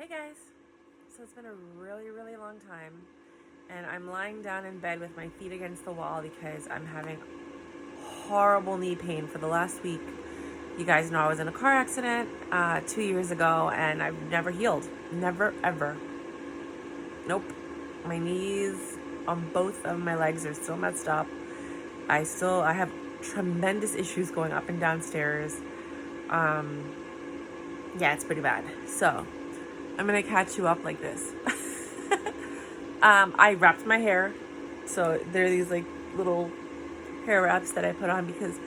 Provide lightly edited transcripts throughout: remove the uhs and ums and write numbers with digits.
Hey guys, so it's been a really long time and I'm lying down in bed with my feet against the wall because I'm having horrible knee pain for the last week. You guys know I was in a car accident 2 years ago and I've never healed. Never ever. Nope. My knees on both of my legs are still messed up. I have tremendous issues going up and downstairs. Yeah, it's pretty bad. So I'm gonna catch you up like this. I wrapped my hair. So there are these like little hair wraps that I put on because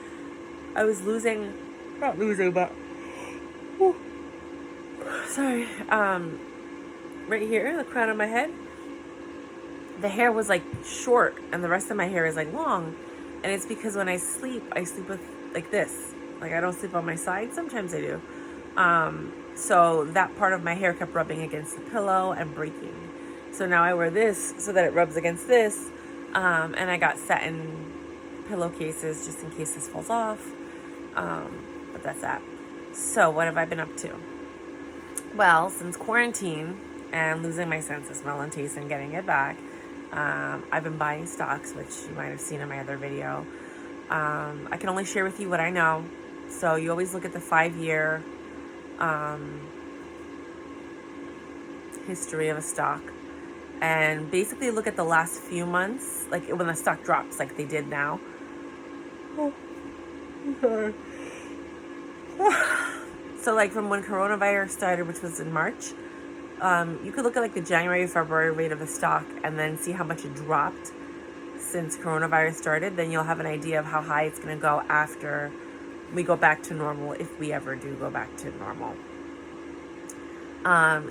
I was not losing, but whew, sorry. Right here, the crown of my head, the hair was like short and the rest of my hair is like long. And it's because when I sleep with like this. Like I don't sleep on my side. Sometimes I do. So that part of my hair kept rubbing against the pillow and breaking. So now I wear this so that it rubs against this. And I got satin pillowcases just in case this falls off. But that's that. So what have I been up to? Well, since quarantine and losing my sense of smell and taste and getting it back, I've been buying stocks, which you might have seen in my other video. I can only share with you what I know. So you always look at the 5-year history of a stock and basically look at the last few months, like when the stock drops like they did now. Oh, I'm sorry. So like from when coronavirus started, which was in March, you could look at like the January, February rate of the stock and then see how much it dropped since coronavirus started. Then you'll have an idea of how high it's going to go after we go back to normal, if we ever do go back to normal.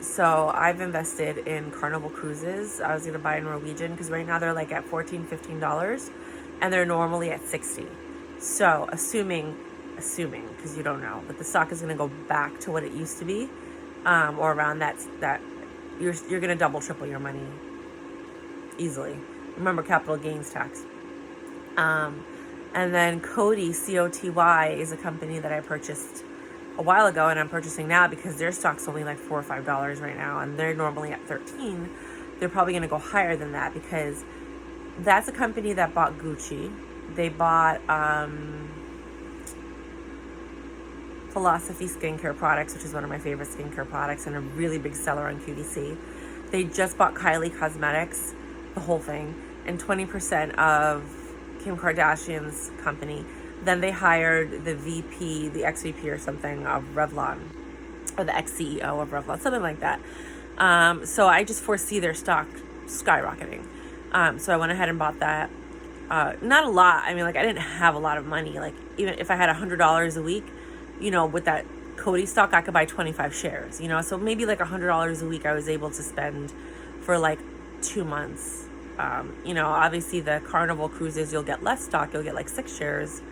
So I've invested in Carnival Cruises. I was going to buy a Norwegian because right now they're like at $14, $15 and they're normally at $60. So assuming, because you don't know, that the stock is going to go back to what it used to be, or around that you're going to double, triple your money easily. Remember capital gains tax. And then Coty, C-O-T-Y, is a company that I purchased a while ago and I'm purchasing now because their stock's only like $4 or $5 right now and they're normally at 13. They're probably going to go higher than that because that's a company that bought Gucci. They bought Philosophy skincare products, which is one of my favorite skincare products and a really big seller on QVC. They just bought Kylie Cosmetics, the whole thing, and 20% of Kim Kardashian's company. Then they hired the VP, the ex-VP or something of Revlon, or the ex-CEO of Revlon, something like that. So I just foresee their stock skyrocketing. So I went ahead and bought that. Not a lot. I mean, like I didn't have a lot of money. Like even if I had $100 a week, you know, with that Coty stock, I could buy 25 shares, you know? So maybe like $100 a week I was able to spend for like 2 months. You know, obviously the Carnival Cruises, you'll get less stock. You'll get like 6 shares.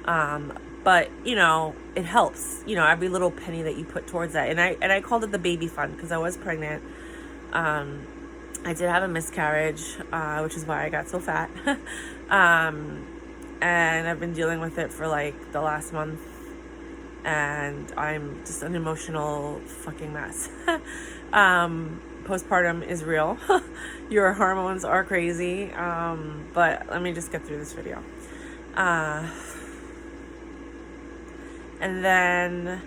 But you know, it helps, you know, every little penny that you put towards that. And I called it the baby fund because I was pregnant. I did have a miscarriage, which is why I got so fat. And I've been dealing with it for like the last month. And I'm just an emotional fucking mess. Postpartum is real. Your hormones are crazy. But let me just get through this video. And then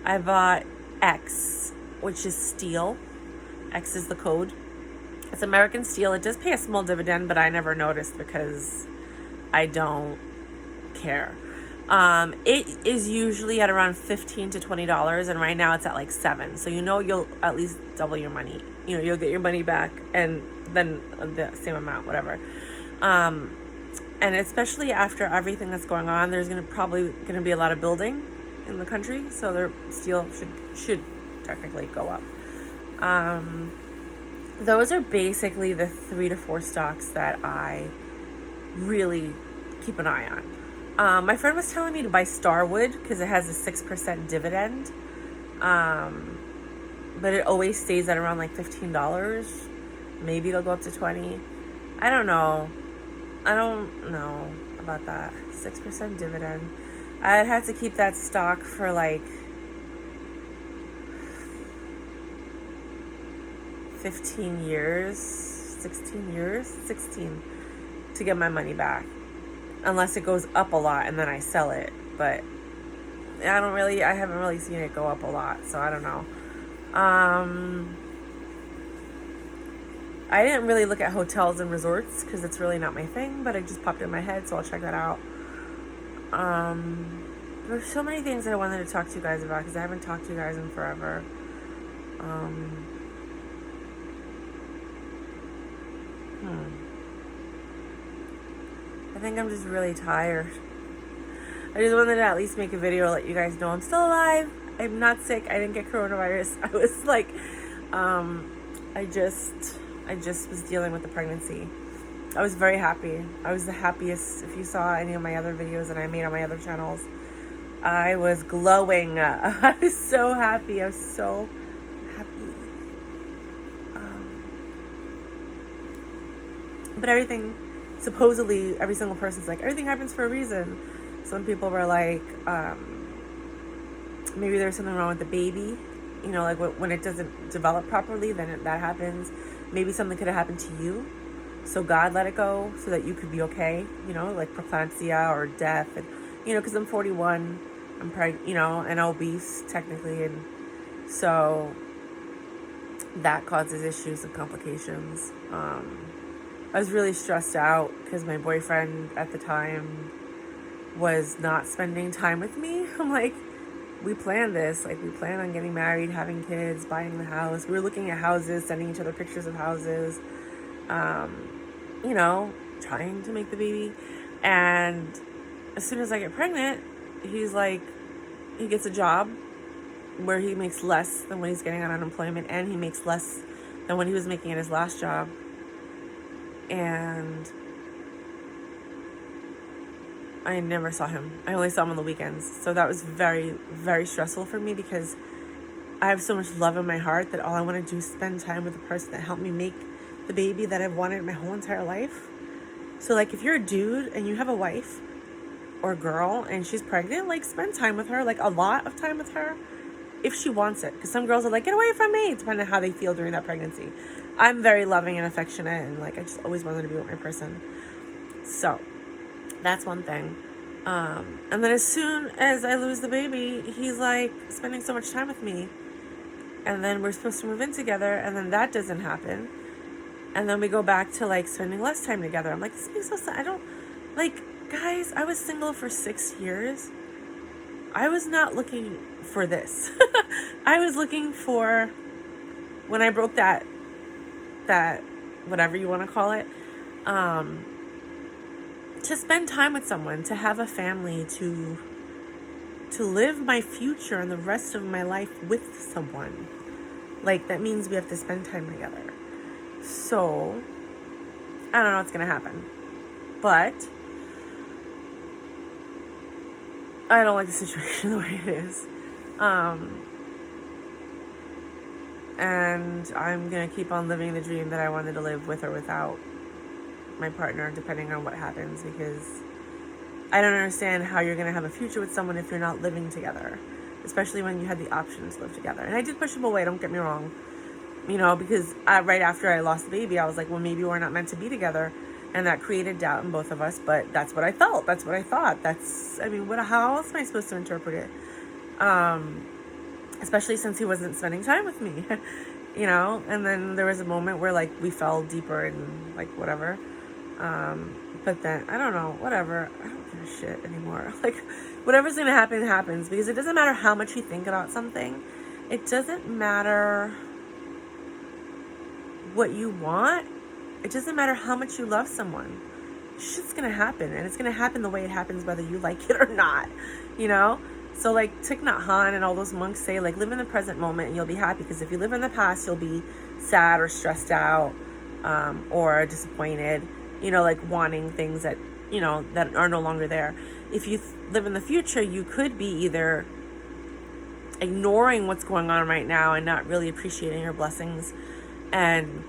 I bought X, which is steel. X is the code. It's American steel. It does pay a small dividend, but I never noticed because I don't care. It is usually at around $15 to $20, and right now it's at like $7. So you know you'll at least double your money. You know, you'll get your money back and then the same amount, whatever. And especially after everything that's going on, there's probably gonna be a lot of building in the country, so their steel should technically go up. Those are basically the 3 to 4 stocks that I really keep an eye on. My friend was telling me to buy Starwood because it has a 6% dividend. But it always stays at around like $15. Maybe it'll go up to 20. I don't know about that. 6% dividend. I'd have to keep that stock for like 15 years, 16 years, 16 to get my money back. Unless it goes up a lot and then I sell it. But I haven't really seen it go up a lot, so I don't know. I didn't really look at hotels and resorts because it's really not my thing, but it just popped in my head, so I'll check that out. There's so many things that I wanted to talk to you guys about because I haven't talked to you guys in forever. I think I'm just really tired. I just wanted to at least make a video to let you guys know I'm still alive. I'm not sick. I didn't get coronavirus. I was like, I just was dealing with the pregnancy. I was very happy. I was the happiest. If you saw any of my other videos that I made on my other channels, I was glowing. I was so happy. I was so happy. But everything, supposedly, every single person's like, everything happens for a reason. Some people were like, maybe there's something wrong with the baby. You know, like when it doesn't develop properly, then that happens. Maybe something could have happened to you. So God let it go so that you could be okay. You know, like preeclampsia or death. And, you know, because I'm 41, I'm pregnant, you know, and obese technically. And so that causes issues and complications. I was really stressed out because my boyfriend at the time was not spending time with me. I'm like, we planned this. Like, we planned on getting married, having kids, buying the house. We were looking at houses, sending each other pictures of houses, you know, trying to make the baby. And as soon as I get pregnant, he's like, he gets a job where he makes less than what he's getting on unemployment, and he makes less than what he was making at his last job. And I never saw him. I only saw him on the weekends. So that was very, very stressful for me because I have so much love in my heart that all I want to do is spend time with the person that helped me make the baby that I've wanted my whole entire life. So, like, if you're a dude and you have a wife or a girl and she's pregnant, like, spend time with her, like, a lot of time with her if she wants it. Because some girls are like, get away from me, depending on how they feel during that pregnancy. I'm very loving and affectionate, and, like, I just always wanted to be with my person. So that's one thing. And then as soon as I lose the baby, he's like spending so much time with me. And then we're supposed to move in together, and then that doesn't happen. And then we go back to like spending less time together. I'm like, this makes no sense. I don't, like, guys, I was single for 6 years. I was not looking for this. I was looking for, when I broke that whatever you want to call it, to spend time with someone, to have a family, to live my future and the rest of my life with someone. Like, that means we have to spend time together. So, I don't know what's going to happen. But I don't like the situation the way it is. And I'm going to keep on living the dream that I wanted to live with or without my partner, depending on what happens, because I don't understand how you're going to have a future with someone if you're not living together, especially when you had the option to live together. And I did push him away, don't get me wrong, you know, because right after I lost the baby, I was like, well, maybe we're not meant to be together, and that created doubt in both of us. But that's what I felt, that's what I thought. How else am I supposed to interpret it? Especially since he wasn't spending time with me. You know, and then there was a moment where, like, we fell deeper and, like, whatever. But then, I don't know, whatever. I don't give a shit anymore. Like, whatever's gonna happen, happens. Because it doesn't matter how much you think about something. It doesn't matter what you want. It doesn't matter how much you love someone. Shit's gonna happen. And it's gonna happen the way it happens, whether you like it or not. You know? So, like, Thich Nhat Hanh and all those monks say, like, live in the present moment and you'll be happy. Because if you live in the past, you'll be sad or stressed out, or disappointed, you know, like wanting things that, you know, that are no longer there. If you live in the future, you could be either ignoring what's going on right now and not really appreciating your blessings and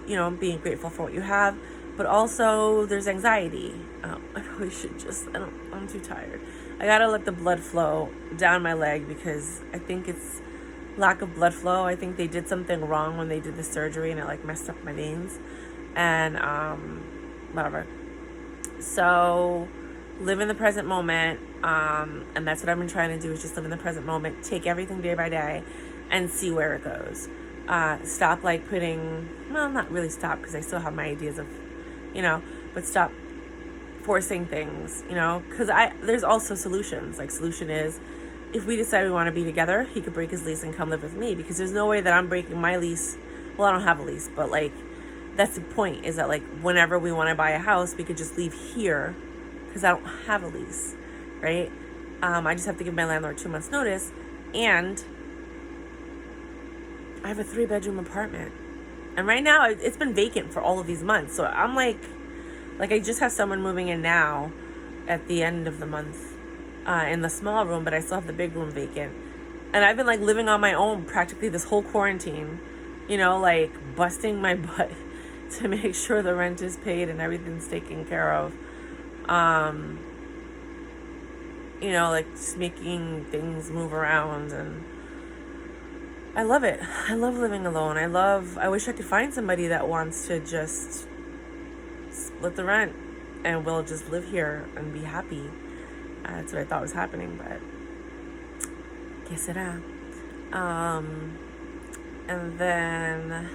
you know, being grateful for what you have. But also there's anxiety. I probably should just, I'm too tired. I gotta let the blood flow down my leg because I think it's lack of blood flow. I think they did something wrong when they did the surgery, and it like messed up my veins, and whatever. So live in the present moment, and that's what I've been trying to do, is just live in the present moment, take everything day by day, and see where it goes. Stop like putting, well, not really stop, because I still have my ideas of, but stop forcing things, because there's also solutions. Like, solution is, if we decide we want to be together, he could break his lease and come live with me, because there's no way that I'm breaking my lease. Well, I don't have a lease, but like, that's the point, is that like, whenever we want to buy a house, we could just leave here, because I don't have a lease, right? I just have to give my landlord 2 months notice, and I have a 3-bedroom apartment, and right now it's been vacant for all of these months. So I'm like I just have someone moving in now at the end of the month, in the small room, but I still have the big room vacant. And I've been like living on my own practically this whole quarantine, like busting my butt to make sure the rent is paid and everything's taken care of. Like just making things move around, and I love it. I love living alone. I wish I could find somebody that wants to just split the rent and we'll just live here and be happy. That's what I thought was happening, but que será? And then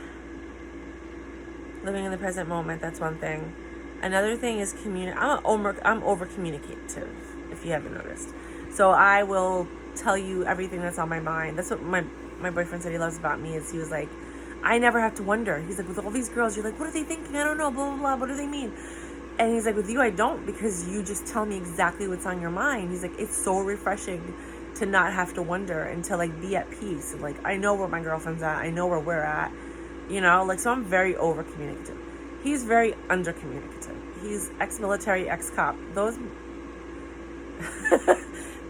living in the present moment, that's one thing. Another thing is I'm over communicative, if you haven't noticed. So I will tell you everything that's on my mind. That's what my boyfriend said he loves about me, is he was like, I never have to wonder. He's like, with all these girls, you're like, what are they thinking? I don't know, blah, blah, blah. What do they mean? And he's like, with you, I don't, because you just tell me exactly what's on your mind. He's like, it's so refreshing to not have to wonder and to like be at peace. And like, I know where my girlfriend's at. I know where we're at, so I'm very over communicative. He's very under communicative. He's ex-military, ex-cop. Those,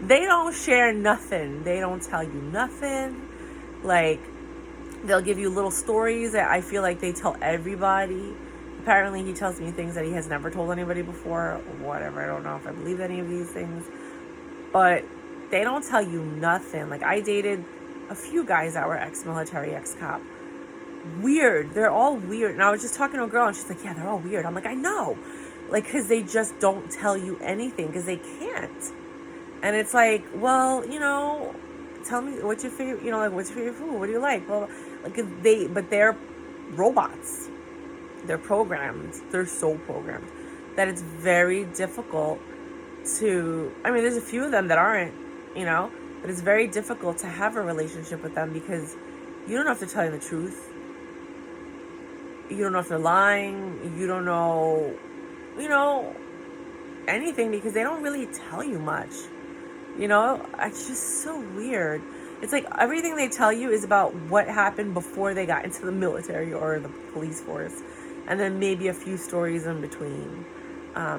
they don't share nothing. They don't tell you nothing. Like, they'll give you little stories that I feel like they tell everybody. Apparently, he tells me things that he has never told anybody before. Whatever, I don't know if I believe any of these things. But they don't tell you nothing. Like, I dated a few guys that were ex-military, ex-cop. Weird. They're all weird. And I was just talking to a girl, and she's like, yeah, they're all weird. I'm like, I know. Like, because they just don't tell you anything, because they can't. And it's like, well, tell me what's your favorite, what's your favorite food? What do you like? Well, like, but they're robots. They're programmed. They're so programmed that it's very difficult to, there's a few of them that aren't, but it's very difficult to have a relationship with them, because you don't know if they're telling the truth. You don't know if they're lying. You don't know, anything, because they don't really tell you much. It's just so weird. It's like everything they tell you is about what happened before they got into the military or the police force. And then maybe a few stories in between. I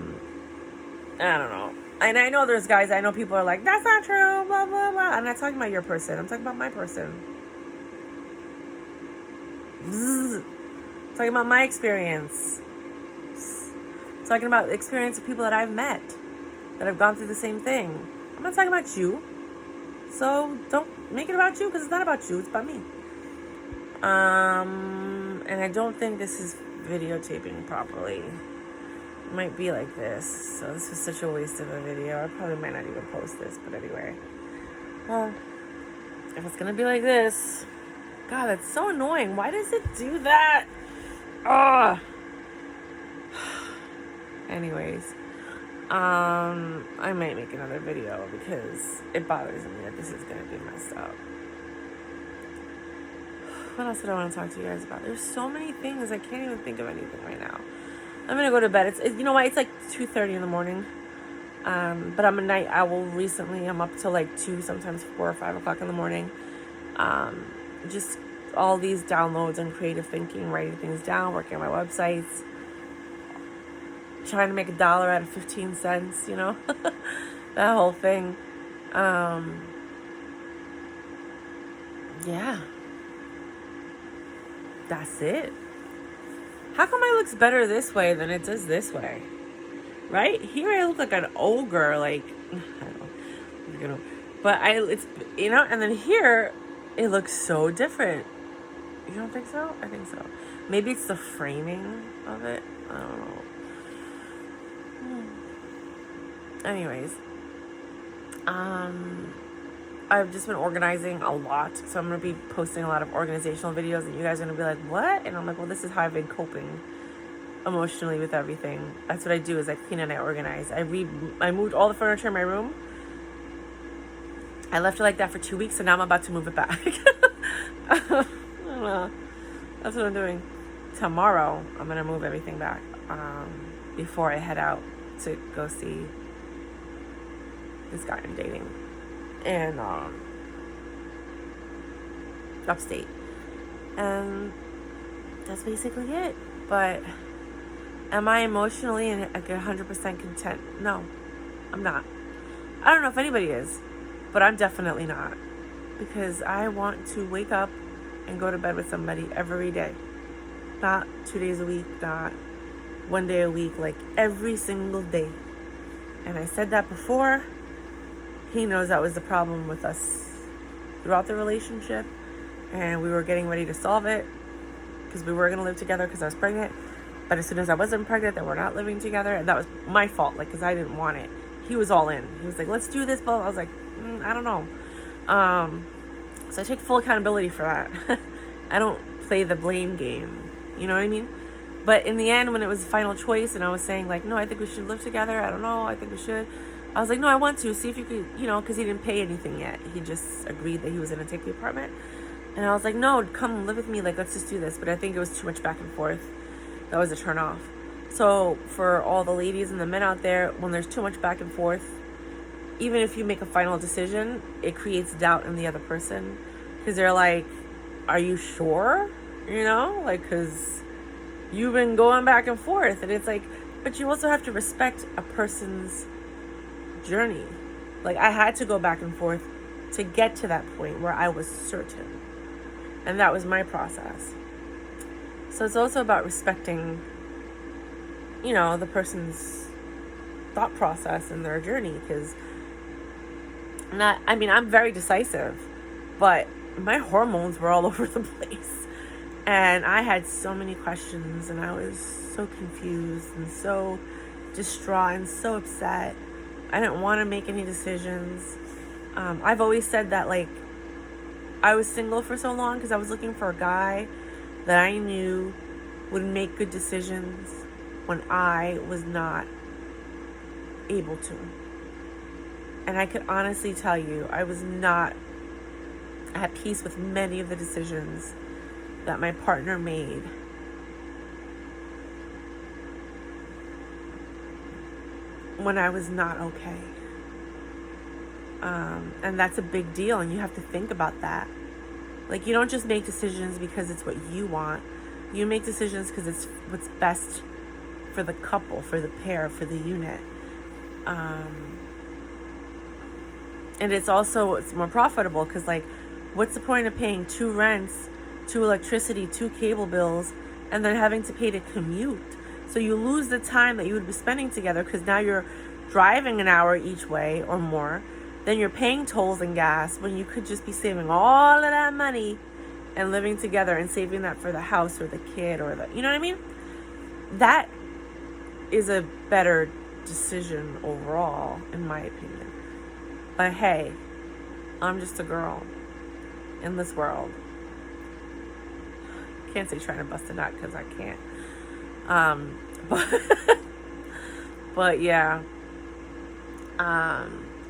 don't know. And I know there's guys, I know people are like, that's not true, blah, blah, blah. I'm not talking about your person. I'm talking about my person. I'm talking about my experience. I'm talking about the experience of people that I've met, that have gone through the same thing. I'm not talking about you. So don't make it about you, because it's not about you. It's about me. And I don't think this is videotaping properly. It might be like this. So this was such a waste of a video. I probably might not even post this, but anyway. Well, if it's gonna be like this, God, that's so annoying. Why does it do that? Ugh. Anyways, I might make another video, because it bothers me that this is gonna be messed up. What else did I want to talk to you guys about? There's so many things. I can't even think of anything right now. I'm going to go to bed. It's you know what? It's like 2:30 in the morning. But I'm a night owl recently. I'm up till like 2, sometimes 4 or 5 o'clock in the morning. Just all these downloads and creative thinking, writing things down, working on my websites. Trying to make $1 out of 15 cents, that whole thing. Yeah. That's it. How come I looks better this way than it does this way? Right? Here I look like an ogre, like, I don't know. But and then here, it looks so different. You don't think so? I think so. Maybe it's the framing of it. I don't know. Anyways, I've just been organizing a lot, so I'm gonna be posting a lot of organizational videos, and you guys are gonna be like, "What?" And I'm like, "Well, this is how I've been coping emotionally with everything." That's what I do: is I clean and I organize. I moved all the furniture in my room. I left it like that for 2 weeks, and now I'm about to move it back. I don't know. That's what I'm doing. Tomorrow, I'm gonna move everything back before I head out to go see this guy I'm dating, and upstate, and that's basically it. But am I emotionally and 100% content? No, I'm not. I don't know if anybody is, but I'm definitely not, because I want to wake up and go to bed with somebody every day, not 2 days a week, not 1 day a week, like every single day. And I said that before. He knows that was the problem with us throughout the relationship, and we were getting ready to solve it because we were going to live together because I was pregnant. But as soon as I wasn't pregnant, then we're not living together, and that was my fault, like, because I didn't want it. He was all in. He was like, "Let's do this," but I was like, I don't know. So I take full accountability for that. I don't play the blame game. You know what I mean? But in the end, when it was the final choice, and I was saying like, "No, I think we should live together. I don't know. I think we should." I was like, "No, I want to. See if you could, because he didn't pay anything yet. He just agreed that he was going to take the apartment." And I was like, "No, come live with me. Like, let's just do this." But I think it was too much back and forth. That was a turn off. So for all the ladies and the men out there, when there's too much back and forth, even if you make a final decision, it creates doubt in the other person, because they're like, "Are you sure?" Like, because you've been going back and forth. And it's like, but you also have to respect a person's journey. Like, I had to go back and forth to get to that point where I was certain, and that was my process. So it's also about respecting the person's thought process and their journey, because I'm very decisive, but my hormones were all over the place, and I had so many questions, and I was so confused and so distraught and so upset. I didn't want to make any decisions. I've always said that, like, I was single for so long because I was looking for a guy that I knew would make good decisions when I was not able to. And I could honestly tell you, I was not at peace with many of the decisions that my partner made. When I was not okay. And that's a big deal, and you have to think about that. Like, you don't just make decisions because it's what you want. You make decisions because it's what's best for the couple, for the pair, for the unit. And it's more profitable, because, like, what's the point of paying 2 rents, 2 electricity, 2 cable bills, and then having to pay to commute? So you lose the time that you would be spending together, because now you're driving an hour each way or more. Then you're paying tolls and gas, when you could just be saving all of that money and living together and saving that for the house or the kid or you know what I mean? That is a better decision overall, in my opinion. But hey, I'm just a girl in this world. Can't say trying to bust a nut, because I can't. But yeah.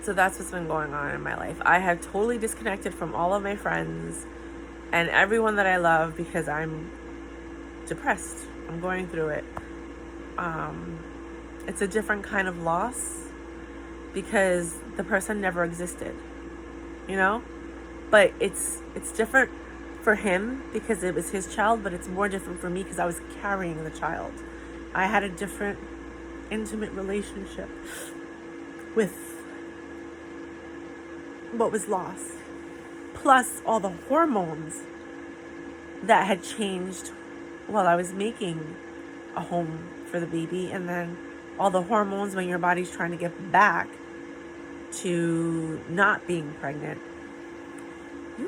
So that's what's been going on in my life. I have totally disconnected from all of my friends and everyone that I love, because I'm depressed. I'm going through it. It's a different kind of loss, because the person never existed, but it's different for him because it was his child, but it's more different for me because I was carrying the child. I had a different intimate relationship with what was lost, plus all the hormones that had changed while I was making a home for the baby, and then all the hormones when your body's trying to get back to not being pregnant. You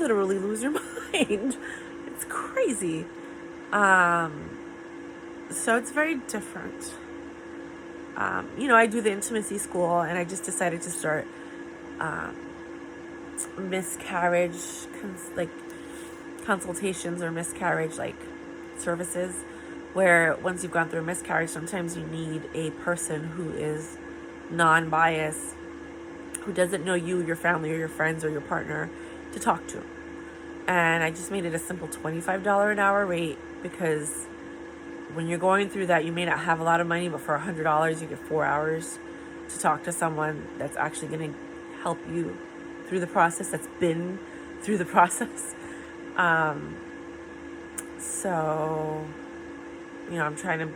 literally lose your mind. It's crazy. So it's very different. I do the intimacy school, and I just decided to start miscarriage consultations or miscarriage services, where once you've gone through a miscarriage, sometimes you need a person who is non-biased, who doesn't know you, your family, or your friends, or your partner to talk to. And I just made it a simple $25 an hour rate, because when you're going through that, you may not have a lot of money, but for $100, you get 4 hours to talk to someone that's actually going to help you through the process, that's been through the process. So, I'm trying to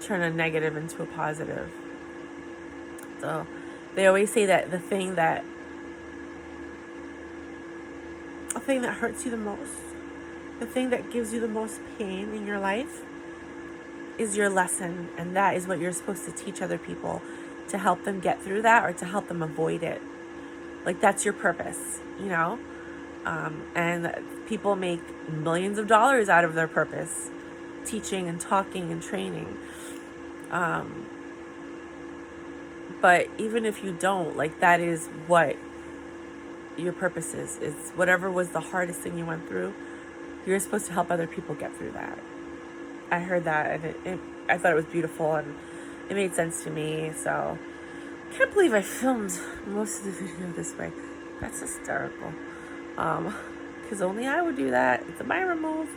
turn a negative into a positive. So they always say that the thing that hurts you the most, the thing that gives you the most pain in your life, is your lesson. And that is what you're supposed to teach other people, to help them get through that, or to help them avoid it. That's your purpose, and people make millions of dollars out of their purpose, teaching and talking and training. But even if you don't, that is what your purpose is. It's whatever was the hardest thing you went through, you're supposed to help other people get through that. I heard that, and I thought it was beautiful, and it made sense to me. So I can't believe I filmed most of the video this way. That's hysterical. Because only I would do that. It's a Myra move.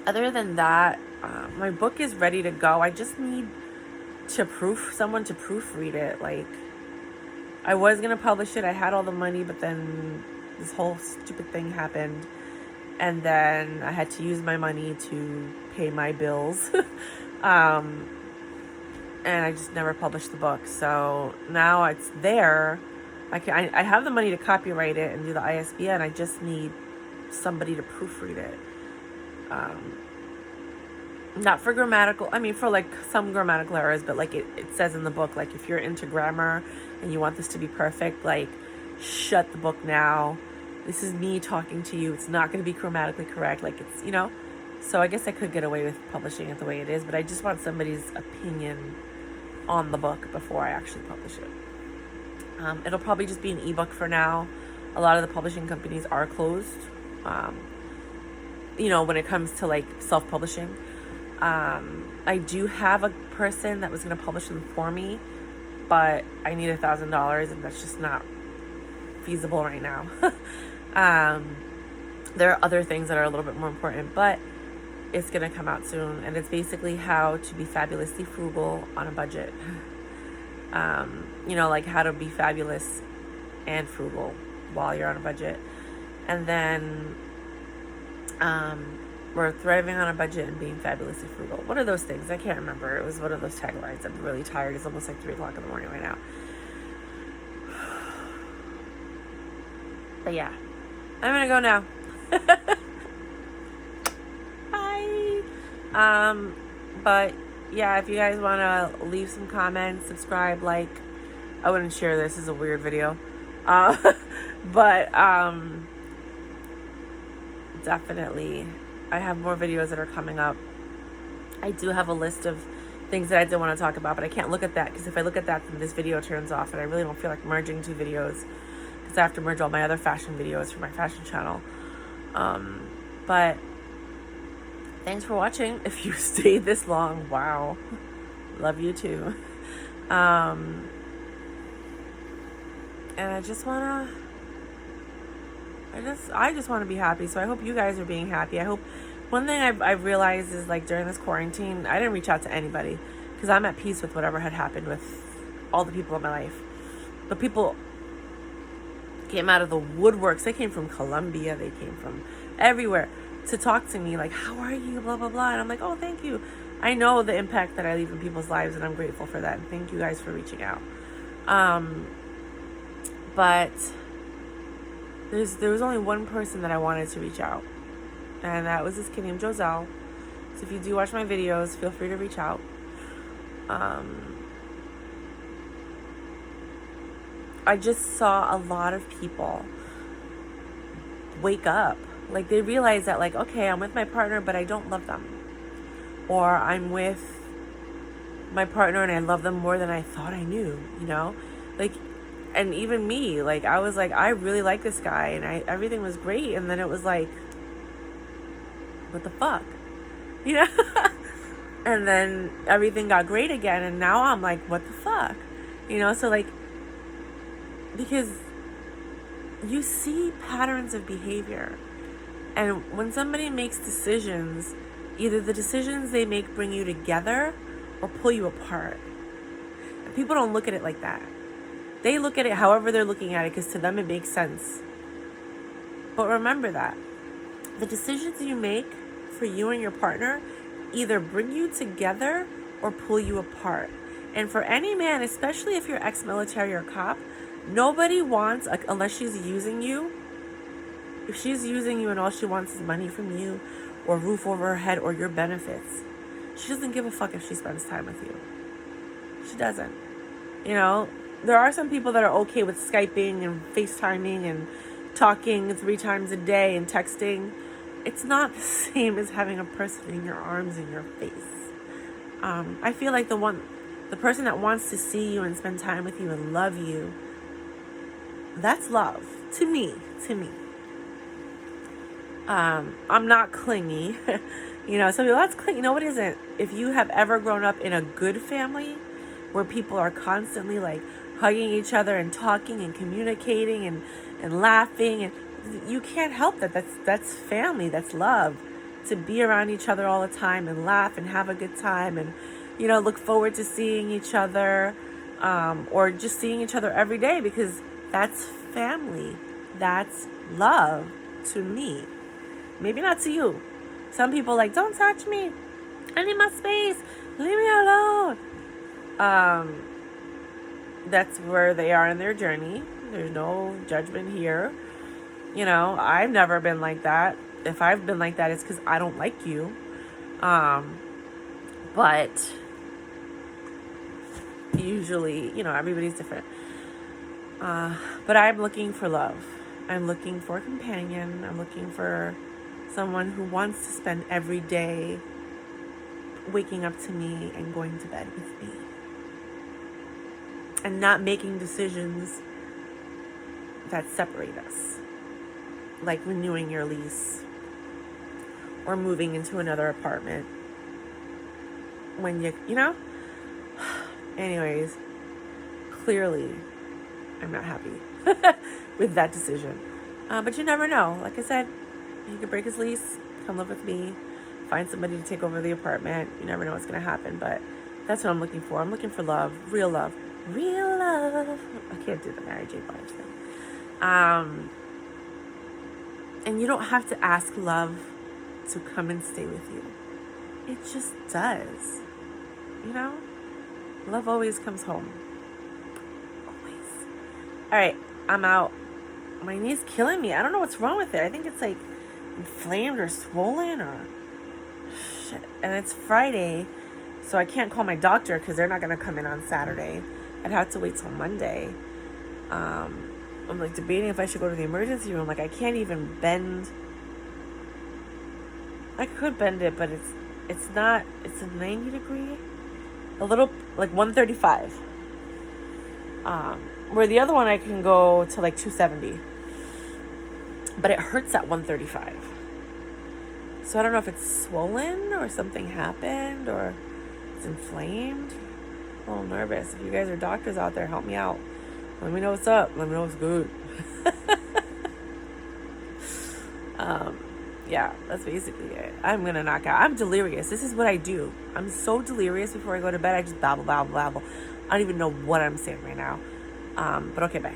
Other than that, my book is ready to go. I just need someone to proofread it. I was going to publish it. I had all the money, but then this whole stupid thing happened. And then I had to use my money to pay my bills. And I just never published the book. So now it's there. I have the money to copyright it and do the ISBN. I just need somebody to proofread it. Not for grammatical, for some grammatical errors, but it says in the book, if you're into grammar and you want this to be perfect, shut the book now. This is me talking to you. It's not going to be grammatically correct. So I guess I could get away with publishing it the way it is, but I just want somebody's opinion on the book before I actually publish it. It'll probably just be an ebook for now. A lot of the publishing companies are closed, when it comes to self-publishing. I do have a person that was going to publish them for me, but I need $1,000, and that's just not feasible right now. There are other things that are a little bit more important, but it's going to come out soon, and it's basically how to be fabulously frugal on a budget. How to be fabulous and frugal while you're on a budget. And then we're thriving on a budget and being fabulously frugal. What are those things? I can't remember. It was one of those taglines. I'm really tired. It's almost 3 o'clock in the morning right now. But yeah, I'm gonna go now. Bye. But yeah, if you guys want to leave some comments, subscribe, I wouldn't share this. This is a weird video. But definitely, I have more videos that are coming up. I do have a list of things that I did want to talk about, but I can't look at that, because if I look at that, then this video turns off, and I really don't feel like merging 2 videos, because I have to merge all my other fashion videos for my fashion channel. But thanks for watching. If you stayed this long, wow, love you too. And I just want to be happy. So I hope you guys are being happy. I hope, one thing I've realized is during this quarantine, I didn't reach out to anybody, because I'm at peace with whatever had happened with all the people in my life. But people came out of the woodworks. They came from Colombia. They came from everywhere to talk to me, how are you, blah, blah, blah. And I'm like, oh, thank you. I know the impact that I leave in people's lives, and I'm grateful for that. And thank you guys for reaching out. But there was only one person that I wanted to reach out, and that was this kid named Joselle. So if you do watch my videos, feel free to reach out. I just saw a lot of people wake up. Like, they realize that, like, okay, I'm with my partner, but I don't love them. Or I'm with my partner and I love them more than I thought I knew, you know? Like, and even me, like, I was like, I really like this guy and everything was great. And then it was like, what the fuck? You know? And then everything got great again. And now I'm like, what the fuck? You know? So, like, because you see patterns of behavior. And when somebody makes decisions, either the decisions they make bring you together or pull you apart. And people don't look at it like that. They look at it however they're looking at it, because to them it makes sense. But remember that the decisions you make for you and your partner either bring you together or pull you apart. And for any man, especially if you're ex-military or cop, nobody wants, unless she's using you, if she's using you and all she wants is money from you or roof over her head or your benefits, she doesn't give a fuck if she spends time with you. She doesn't. You know, there are some people that are okay with Skyping and FaceTiming and talking 3 times a day and texting. It's not the same as having a person in your arms in your face. I feel like the person that wants to see you and spend time with you and love you, that's love. To me. I'm not clingy. You know, some people, that's clingy. No, it isn't. If you have ever grown up in a good family where people are constantly like hugging each other and talking and communicating and laughing, and you can't help that. That's family. That's love. To be around each other all the time and laugh and have a good time and, you know, look forward to seeing each other, or just seeing each other every day, because that's family. That's love to me. Maybe not to you. Some people like, don't touch me. I need my space. Leave me alone. That's where they are in their journey. There's no judgment here. You know, I've never been like that. If I've been like that, it's because I don't like you. But usually, you know, everybody's different. But I'm looking for love. I'm looking for a companion. I'm looking for someone who wants to spend every day waking up to me and going to bed with me. And not making decisions that separate us. Like renewing your lease. Or moving into another apartment. When you know? Anyways, clearly, I'm not happy with that decision. But you never know. Like I said, he could break his lease, come live with me, find somebody to take over the apartment. You never know what's going to happen, but that's what I'm looking for. I'm looking for love, real love. Real love. I can't do the Mary J. Blige thing. And you don't have to ask love to come and stay with you. It just does. You know? Love always comes home. Always. All right, I'm out. My knee's killing me. I don't know what's wrong with it. I think it's like inflamed or swollen or shit. And it's Friday, so I can't call my doctor because they're not going to come in on Saturday. I'd have to wait till Monday. I'm like debating if I should go to the emergency room. Like, I can't even bend. I could bend it, but it's not. It's a 90 degree. A little, like 135. Where the other one I can go to like 270. But it hurts at 135. So I don't know if it's swollen or something happened or it's inflamed. I'm a little nervous. If you guys are doctors out there, help me out. Let me know what's up. Let me know what's good. Yeah, that's basically it. I'm going to knock out. I'm delirious. This is what I do. I'm so delirious before I go to bed. I just babble. I don't even know what I'm saying right now. But okay, bye.